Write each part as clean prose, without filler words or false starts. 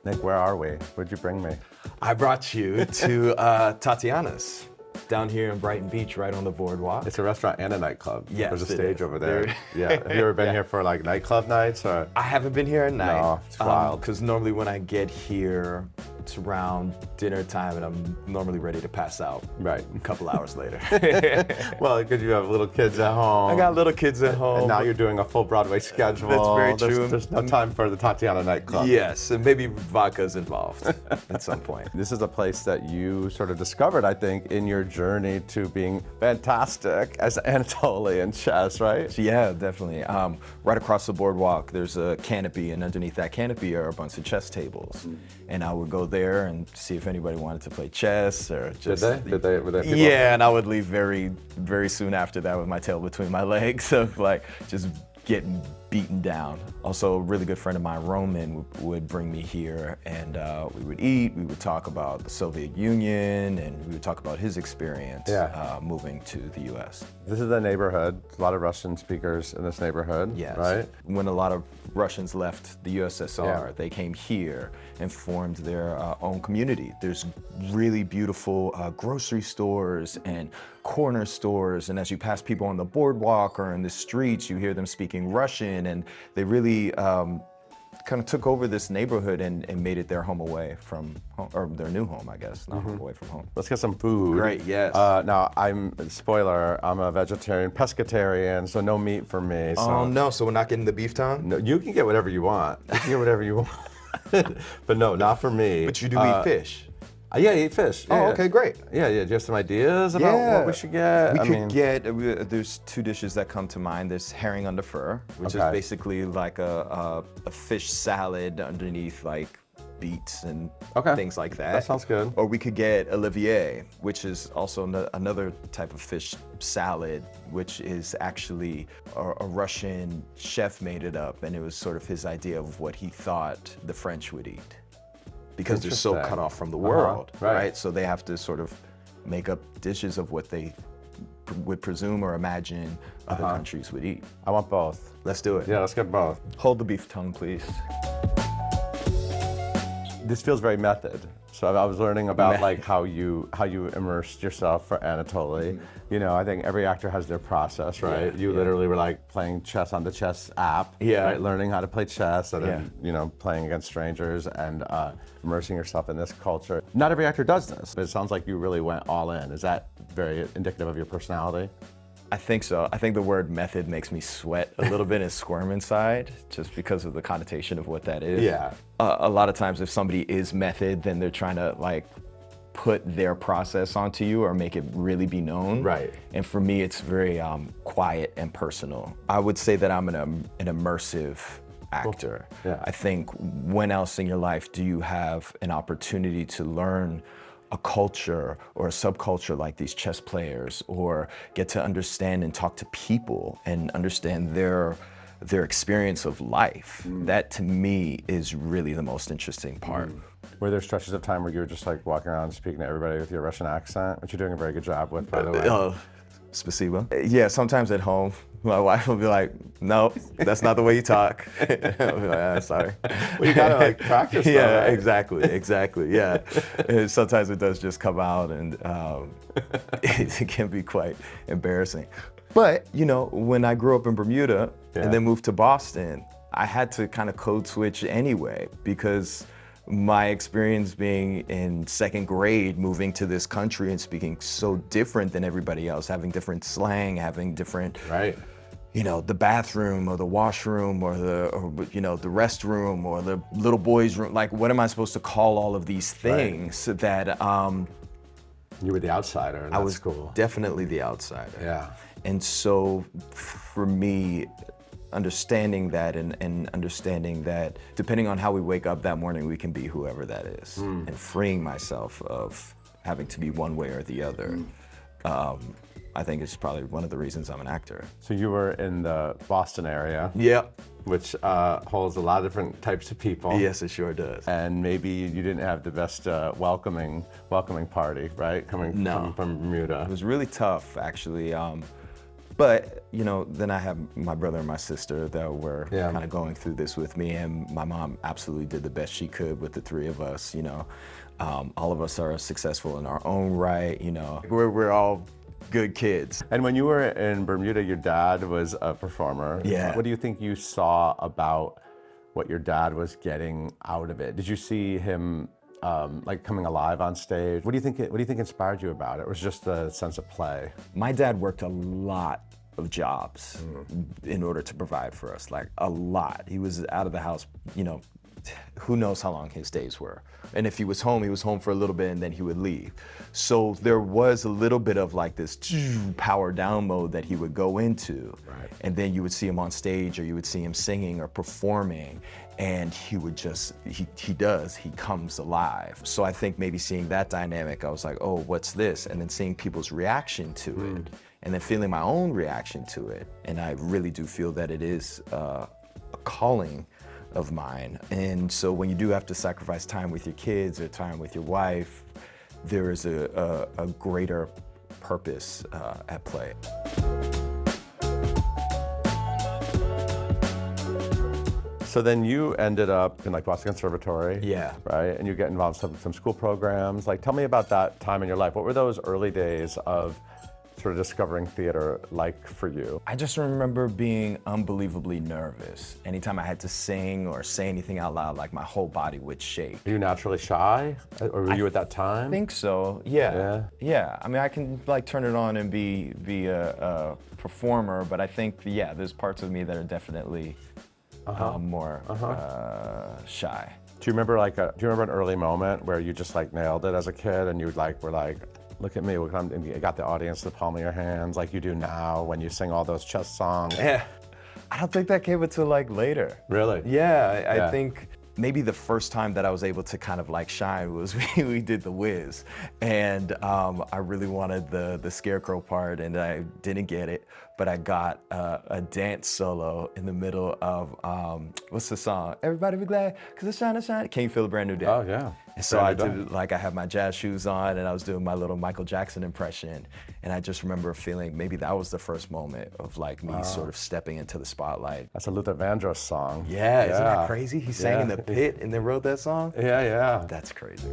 Nick, where are we? Where'd you bring me? I brought you to Tatiana's down here in Brighton Beach, right on the boardwalk. It's a restaurant and a nightclub. Yes, There's a it stage is. over there. Yeah. Have you ever been here for like nightclub nights or? I haven't been here at night. No, it's wild. Because normally when I get here, it's around dinner time and I'm normally ready to pass out. Right. A couple hours later. Well, because you have little kids at home. I got little kids at home. And now you're doing a full Broadway schedule. That's very true. There's no time for the Tatiana nightclub. Yes, and maybe vodka's involved at some point. This is a place that you sort of discovered, I think, in your journey to being fantastic as Anatoly in chess, right? Yeah, definitely. Right across the boardwalk, there's a canopy, and underneath that canopy are a bunch of chess tables. And I would go there and see if anybody wanted to play chess or just. Were there people? Yeah, and I would leave very, very soon after that with my tail between my legs of like just getting beaten down. Also, a really good friend of mine, Roman, would bring me here and we would eat, we would talk about the Soviet Union, and we would talk about his experience moving to the US. This is a neighborhood, a lot of Russian speakers in this neighborhood, Yes. right? When a lot of Russians left the USSR, they came here and formed their own community. There's really beautiful grocery stores and corner stores, and as you pass people on the boardwalk or in the streets, you hear them speaking Russian, and they really kind of took over this neighborhood and made it their home away from home, or their new home, I guess, not home away from home. Let's get some food. Great, yes. Now, spoiler, I'm a vegetarian, pescatarian, so no meat for me. So. Oh no, so we're not getting the beef tongue? No, you can get whatever you want. You can get whatever you want. But no, not for me. But you do eat fish. Yeah, I eat fish. Oh, okay, great. Yeah. Do you have some ideas about what we should get? There's two dishes that come to mind. There's herring under fur, which is basically like a fish salad underneath like beets and things like that. That sounds good. Or we could get Olivier, which is also another type of fish salad, which is actually a Russian chef made it up, and it was sort of his idea of what he thought the French would eat. Because they're so cut off from the world, right? So they have to sort of make up dishes of what they would presume or imagine other countries would eat. I want both. Let's do it. Yeah, let's get both. Hold the beef tongue, please. This feels very method. So I was learning about like how you immersed yourself for Anatoly. You know, I think every actor has their process, right? You literally were like playing chess on the chess app, right? Learning how to play chess and then, you know, playing against strangers and immersing yourself in this culture. Not every actor does this, but it sounds like you really went all in. Is that very indicative of your personality? I think so. I think the word method makes me sweat a little bit and squirm inside, just because of the connotation of what that is. Yeah. A lot of times if somebody is method, then they're trying to like put their process onto you or make it really be known. Right. And for me, it's very quiet and personal. I would say that I'm an immersive actor. Cool. Yeah. I think when else in your life do you have an opportunity to learn a culture or a subculture like these chess players, or get to understand and talk to people and understand their experience of life? That to me is really the most interesting part. Were there stretches of time where you were just like walking around speaking to everybody with your Russian accent, which you're doing a very good job with, by the way? Spasibo. Yeah, sometimes at home, my wife will be like, "No, that's not the way you talk." I'll be like, sorry. Well, you gotta like practice that, Yeah, right? exactly, yeah. And sometimes it does just come out, and it can be quite embarrassing. But, you know, when I grew up in Bermuda and then moved to Boston, I had to kind of code switch anyway, because my experience being in second grade, moving to this country and speaking so different than everybody else, having different slang, having different, you know, the bathroom or the washroom or you know, the restroom or the little boy's room. Like, what am I supposed to call all of these things that you were the outsider, and I that's was cool. Definitely the outsider. Yeah. And so for me, understanding that and understanding that depending on how we wake up that morning, we can be whoever that is, and freeing myself of having to be one way or the other. I think it's probably one of the reasons I'm an actor. So you were in the Boston area. Yep. Which holds a lot of different types of people. Yes, it sure does. And maybe you didn't have the best welcoming party, right? Coming from Bermuda. It was really tough, actually. But, you know, then I have my brother and my sister that were kind of going through this with me, and my mom absolutely did the best she could with the three of us, you know. All of us are successful in our own right, you know. We're all good kids. And when you were in Bermuda, your dad was a performer. Yeah. What do you think you saw about what your dad was getting out of it? Did you see him like coming alive on stage? What do you think inspired you about it? Or was it just a sense of play? My dad worked a lot of jobs in order to provide for us, like a lot. He was out of the house, you know, who knows how long his days were. And if he was home for a little bit and then he would leave. So there was a little bit of like this power down mode that he would go into. Right. And then you would see him on stage, or you would see him singing or performing, and he would just, he comes alive. So I think maybe seeing that dynamic, I was like, oh, what's this? And then seeing people's reaction to it, and then feeling my own reaction to it. And I really do feel that it is a calling of mine. And so when you do have to sacrifice time with your kids or time with your wife, there is a greater purpose at play. So then you ended up in like Boston Conservatory. Yeah. Right? And you get involved in some school programs. Like, tell me about that time in your life. What were those early days of sort of discovering theater like for you? I just remember being unbelievably nervous. Anytime I had to sing or say anything out loud, like my whole body would shake. Are you naturally shy? Or were you at that time? I think so, yeah. Yeah, I mean, I can like turn it on and be a performer, but I think, yeah, there's parts of me that are definitely more shy. Do you remember an early moment where you just like nailed it as a kid and you were like, look at me, and you got the audience to the palm of your hands like you do now when you sing all those chess songs? Yeah. I don't think that came until like later. Really? Yeah, I think maybe the first time that I was able to kind of like shine was we did The Wiz. And I really wanted the scarecrow part, and I didn't get it, but I got a dance solo in the middle of, what's the song? Everybody be glad, cause it's shine, shine. Can you feel a brand new day? Oh yeah. And so I did, like, I had my jazz shoes on and I was doing my little Michael Jackson impression. And I just remember feeling maybe that was the first moment of like me sort of stepping into the spotlight. That's a Luther Vandross song. Yeah, isn't that crazy? He sang in the pit and then wrote that song? Yeah. That's crazy.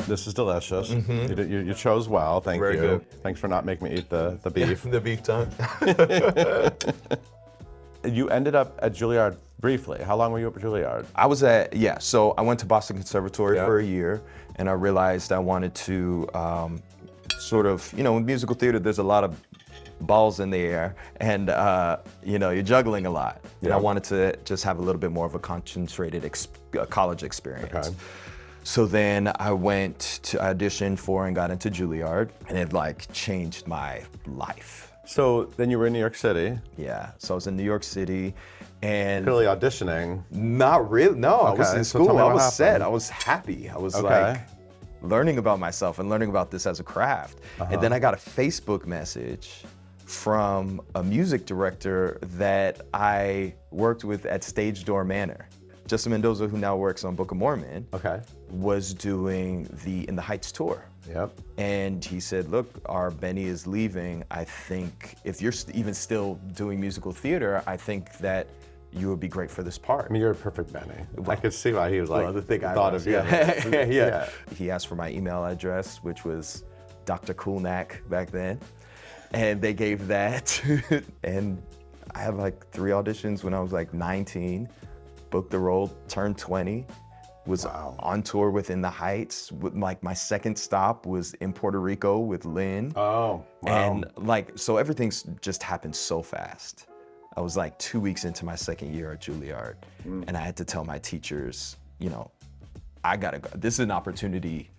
This is delicious. You chose well, thank Very you. good. Thanks for not making me eat the beef. The beef tongue. You ended up at Juilliard briefly. How long were you at Juilliard? I was so I went to Boston Conservatory for a year, and I realized I wanted to sort of, you know, in musical theater, there's a lot of balls in the air, and you know, you're juggling a lot. And I wanted to just have a little bit more of a concentrated college experience. Okay. So then I went to audition for and got into Juilliard, and it like changed my life. So then you were in New York City. Yeah, so I was in New York City, and Clearly auditioning. not really, no, I was Okay, in so tell school, me I what was set, happened. I was happy, I was Okay. like learning about myself and learning about this as a craft. And then I got a Facebook message from a music director that I worked with at Stage Door Manor. Justin Mendoza, who now works on Book of Mormon, Okay. was doing the In the Heights tour. Yep. And he said, look, our Benny is leaving. I think if you're even still doing musical theater, I think that you would be great for this part. I mean, you're a perfect Benny. I could see why he was like, the thing I thought was, of you. yeah. He asked for my email address, which was Dr. Coolnack back then. And they gave that. And I had like 3 auditions when I was like 19, booked the role, turned 20. Was on tour with In the Heights. Like my second stop was in Puerto Rico with Lin. Oh, wow. And like, so everything's just happened so fast. I was like 2 weeks into my second year at Juilliard, and I had to tell my teachers, you know, I gotta go. This is an opportunity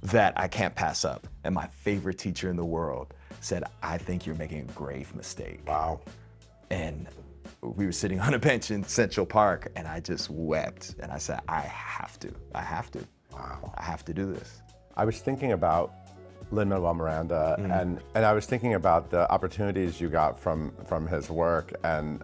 that I can't pass up. And my favorite teacher in the world said, I think you're making a grave mistake. Wow. And we were sitting on a bench in Central Park, and I just wept. And I said, I have to. Wow. I have to do this. I was thinking about Lin-Manuel Miranda, and I was thinking about the opportunities you got from his work, and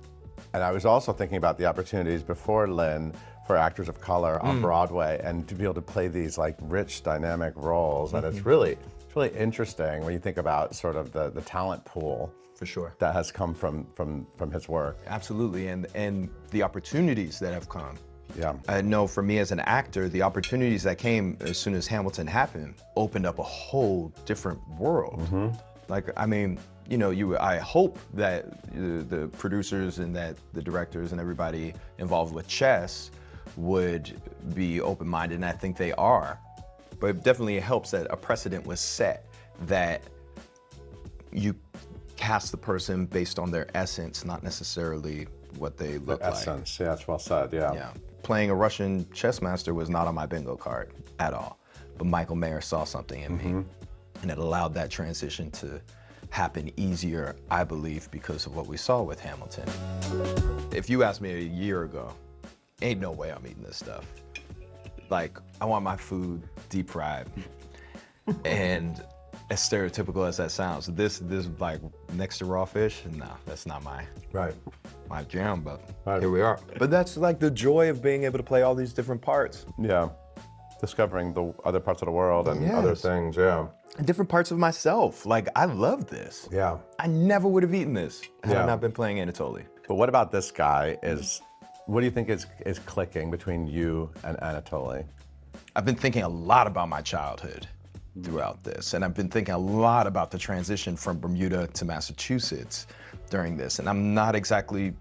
I was also thinking about the opportunities before Lin for actors of color on Broadway, and to be able to play these like rich, dynamic roles, and it's really It's really interesting when you think about sort of the talent pool For sure. that has come from his work. Absolutely, and the opportunities that have come. Yeah. I know for me as an actor, the opportunities that came as soon as Hamilton happened opened up a whole different world. Like, I mean, you know, I hope that the producers and that the directors and everybody involved with chess would be open-minded, and I think they are. But it definitely helps that a precedent was set that you cast the person based on their essence, not necessarily what they look like. Essence, yeah, it's well said, yeah. Yeah. Playing a Russian chess master was not on my bingo card at all. But Michael Mayer saw something in me, and it allowed that transition to happen easier, I believe, because of what we saw with Hamilton. If you asked me a year ago, ain't no way I'm eating this stuff. Like, I want my food deep fried. And as stereotypical as that sounds, this like next to raw fish, no, that's not my jam, but here we are. But that's like the joy of being able to play all these different parts. Yeah, discovering the other parts of the world and other things, yeah. And different parts of myself. Like, I love this. Yeah. I never would have eaten this had I not been playing Anatoly. But what about this guy what do you think is clicking between you and Anatoly? I've been thinking a lot about my childhood throughout this, and I've been thinking a lot about the transition from Bermuda to Massachusetts during this, and I'm not exactly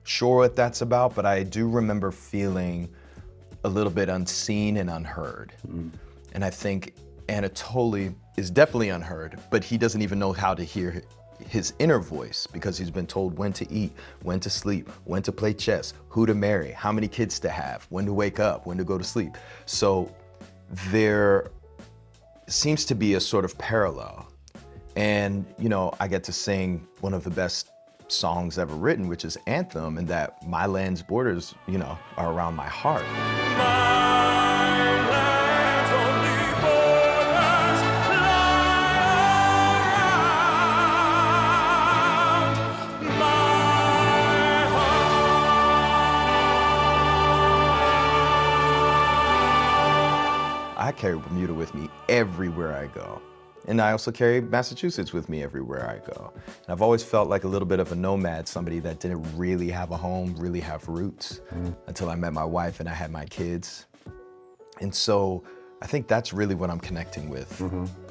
sure what that's about, but I do remember feeling a little bit unseen and unheard. And I think Anatoly is definitely unheard, but he doesn't even know how to hear his inner voice because he's been told when to eat, when to sleep, when to play chess, who to marry, how many kids to have, when to wake up, when to go to sleep. So there seems to be a sort of parallel. And, you know, I get to sing one of the best songs ever written, which is Anthem, and that my land's borders, you know, are around my heart. I carry Bermuda with me everywhere I go. And I also carry Massachusetts with me everywhere I go. And I've always felt like a little bit of a nomad, somebody that didn't really have a home, really have roots, until I met my wife and I had my kids. And so I think that's really what I'm connecting with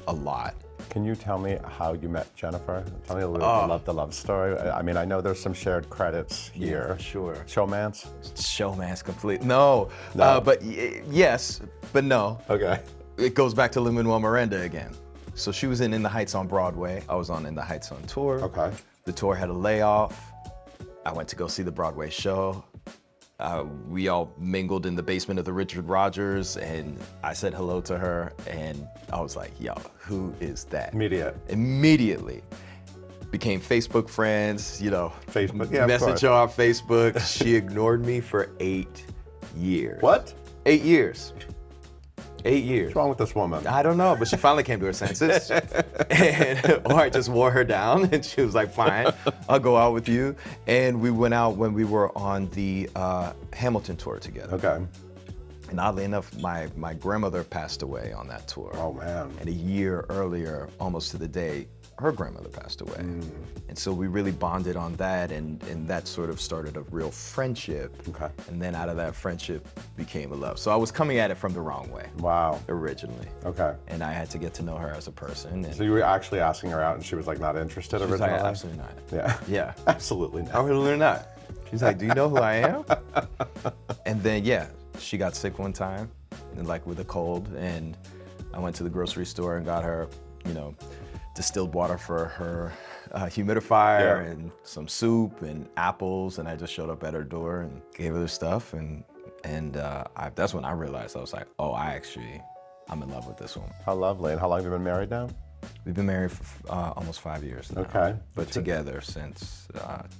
a lot. Can you tell me how you met Jennifer? Tell me a little about the love story. I mean, I know there's some shared credits here. Yeah, sure. Showmance? Showmance complete. No. But yes, but no. Okay. It goes back to Lin-Manuel Miranda again. So she was in the Heights on Broadway. I was on In the Heights on tour. Okay. The tour had a layoff. I went to go see the Broadway show. We all mingled in the basement of the Richard Rodgers, and I said hello to her, and I was like, yo, who is that? Immediately. Became Facebook friends, you know. Facebook, yeah, message her on Facebook. She ignored me for 8 years. What? 8 years. 8 years. What's wrong with this woman? I don't know, but she finally came to her senses. Or I just wore her down, and she was like, fine, I'll go out with you. And we went out when we were on the Hamilton tour together. Okay. And oddly enough, my grandmother passed away on that tour. Oh, man. And a year earlier, almost to the day, her grandmother passed away. And so we really bonded on that, and that sort of started a real friendship. Okay. And then out of that friendship became a love. So I was coming at it from the wrong way. Wow. Originally. Okay. And I had to get to know her as a person. And So you were actually asking her out and she was like not interested she was originally? like, absolutely not. Yeah. Yeah. Absolutely not. Absolutely not. She's like, do you know who I am? And then, yeah, she got sick one time, and like with a cold, and I went to the grocery store and got her, you know, distilled water for her humidifier and some soup and apples, and I just showed up at her door and gave her the stuff, and that's when I realized, I was like, oh, I'm in love with this woman. How lovely. And how long have you been married now? We've been married for almost 5 years now. Okay. But together since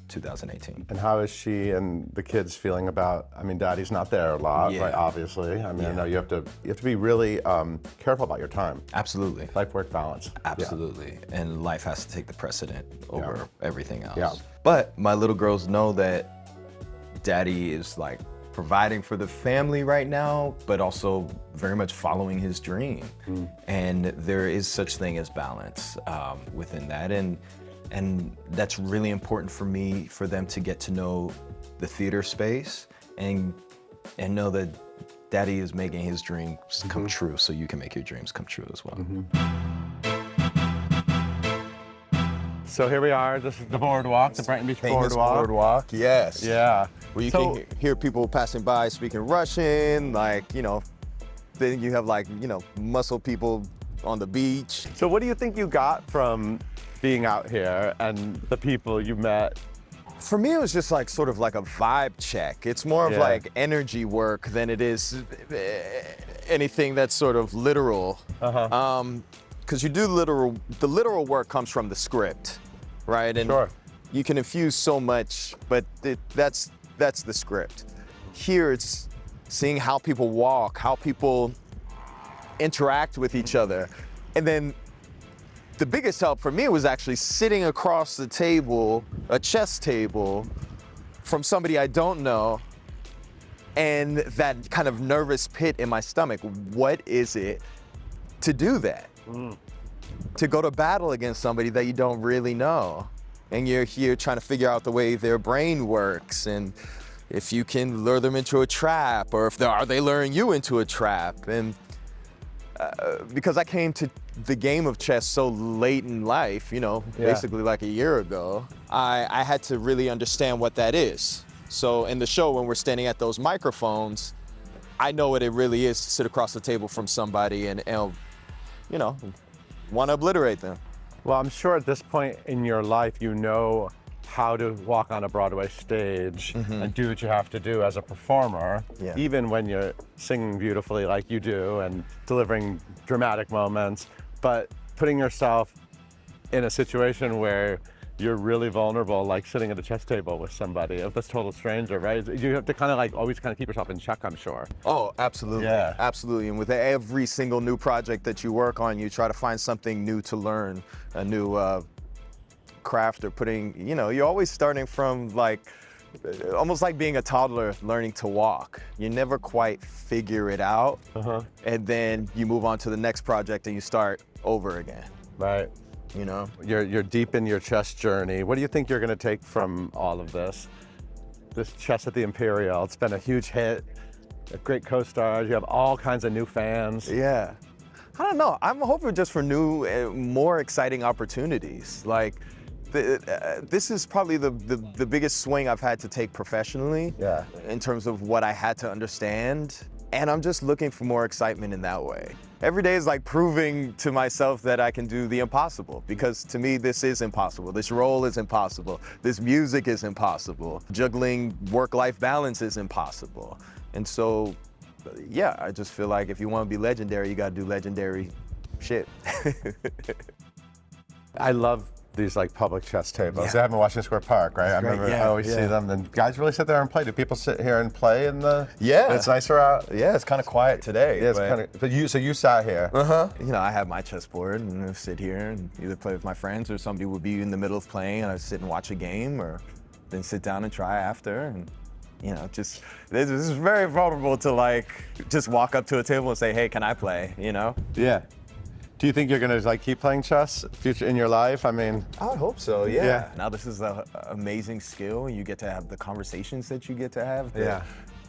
2018. And how is she and the kids feeling about, I mean, Daddy's not there a lot, right, obviously. I mean, I know you have to be really careful about your time. Absolutely. Life-work balance. Absolutely. Yeah. And life has to take the precedent over everything else. Yeah. But my little girls know that Daddy is like providing for the family right now, but also very much following his dream. And there is such thing as balance within that. And that's really important for me, for them to get to know the theater space and know that Daddy is making his dreams come true, so you can make your dreams come true as well. So here we are. This is the boardwalk, the Brighton Beach boardwalk. Yes. Yeah. Where you can hear people passing by speaking Russian, like, you know, then you have like, you know, muscle people on the beach. So what do you think you got from being out here and the people you met? For me, it was just like sort of like a vibe check. It's more of like energy work than it is anything that's sort of literal. Because you do the literal work comes from the script, right? And you can infuse so much, but that's the script. Here it's seeing how people walk, how people interact with each other. And then the biggest help for me was actually sitting across the table, a chess table, from somebody I don't know, and that kind of nervous pit in my stomach. What is it to do that? To go to battle against somebody that you don't really know. And you're here trying to figure out the way their brain works, and if you can lure them into a trap, or if are they luring you into a trap. And because I came to the game of chess so late in life, you know, basically like a year ago, I had to really understand what that is. So in the show, when we're standing at those microphones, I know what it really is to sit across the table from somebody and you know, want to obliterate them. Well, I'm sure at this point in your life, you know how to walk on a Broadway stage and do what you have to do as a performer, even when you're singing beautifully like you do and delivering dramatic moments, but putting yourself in a situation where you're really vulnerable, like sitting at a chess table with somebody, if that's a total stranger, right? You have to kind of like always kind of keep yourself in check, I'm sure. Oh, absolutely. Yeah. Absolutely. And with every single new project that you work on, you try to find something new to learn, a new craft, or putting, you know, you're always starting from like, almost like being a toddler learning to walk. You never quite figure it out. And then you move on to the next project and you start over again. Right. You know? You're deep in your chess journey. What do you think you're gonna take from all of this? This Chess at the Imperial, it's been a huge hit. Great co-stars, you have all kinds of new fans. Yeah. I don't know, I'm hoping just for new, more exciting opportunities. Like, this is probably the biggest swing I've had to take professionally in terms of what I had to understand. And I'm just looking for more excitement in that way. Every day is like proving to myself that I can do the impossible, because to me, this is impossible. This role is impossible. This music is impossible. Juggling work-life balance is impossible. And so, yeah, I just feel like if you want to be legendary, you got to do legendary shit. I love these like public chess tables. They have in Washington Square Park, right? I remember I always see them, and guys really sit there and play. Do people sit here and play in the? It's nicer out. Yeah, it's kind of quiet today. Yeah, it's kind of. But so you sat here. You know, I have my chessboard and I sit here and either play with my friends, or somebody would be in the middle of playing and I sit and watch a game, or then sit down and try after. And you know, just this is very vulnerable to like just walk up to a table and say, "Hey, can I play?" You know? Yeah. Do you think you're gonna like keep playing chess future in your life? I mean, I would hope so. Yeah. Now this is an amazing skill. You get to have the conversations that you get to have.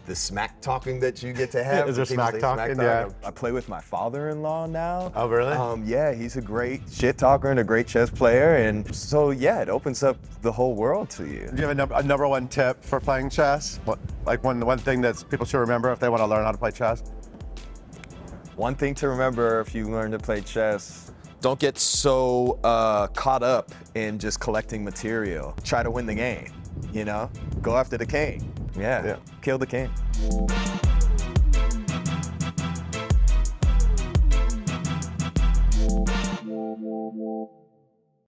The smack talking that you get to have. Is there smack talking? Yeah. I play with my father-in-law now. Oh, really? Yeah, he's a great shit talker and a great chess player, and so yeah, it opens up the whole world to you. Do you have a number one tip for playing chess? Like one thing that people should remember if they want to learn how to play chess? One thing to remember if you learn to play chess: don't get so caught up in just collecting material. Try to win the game, you know? Go after the king. Yeah. Kill the king.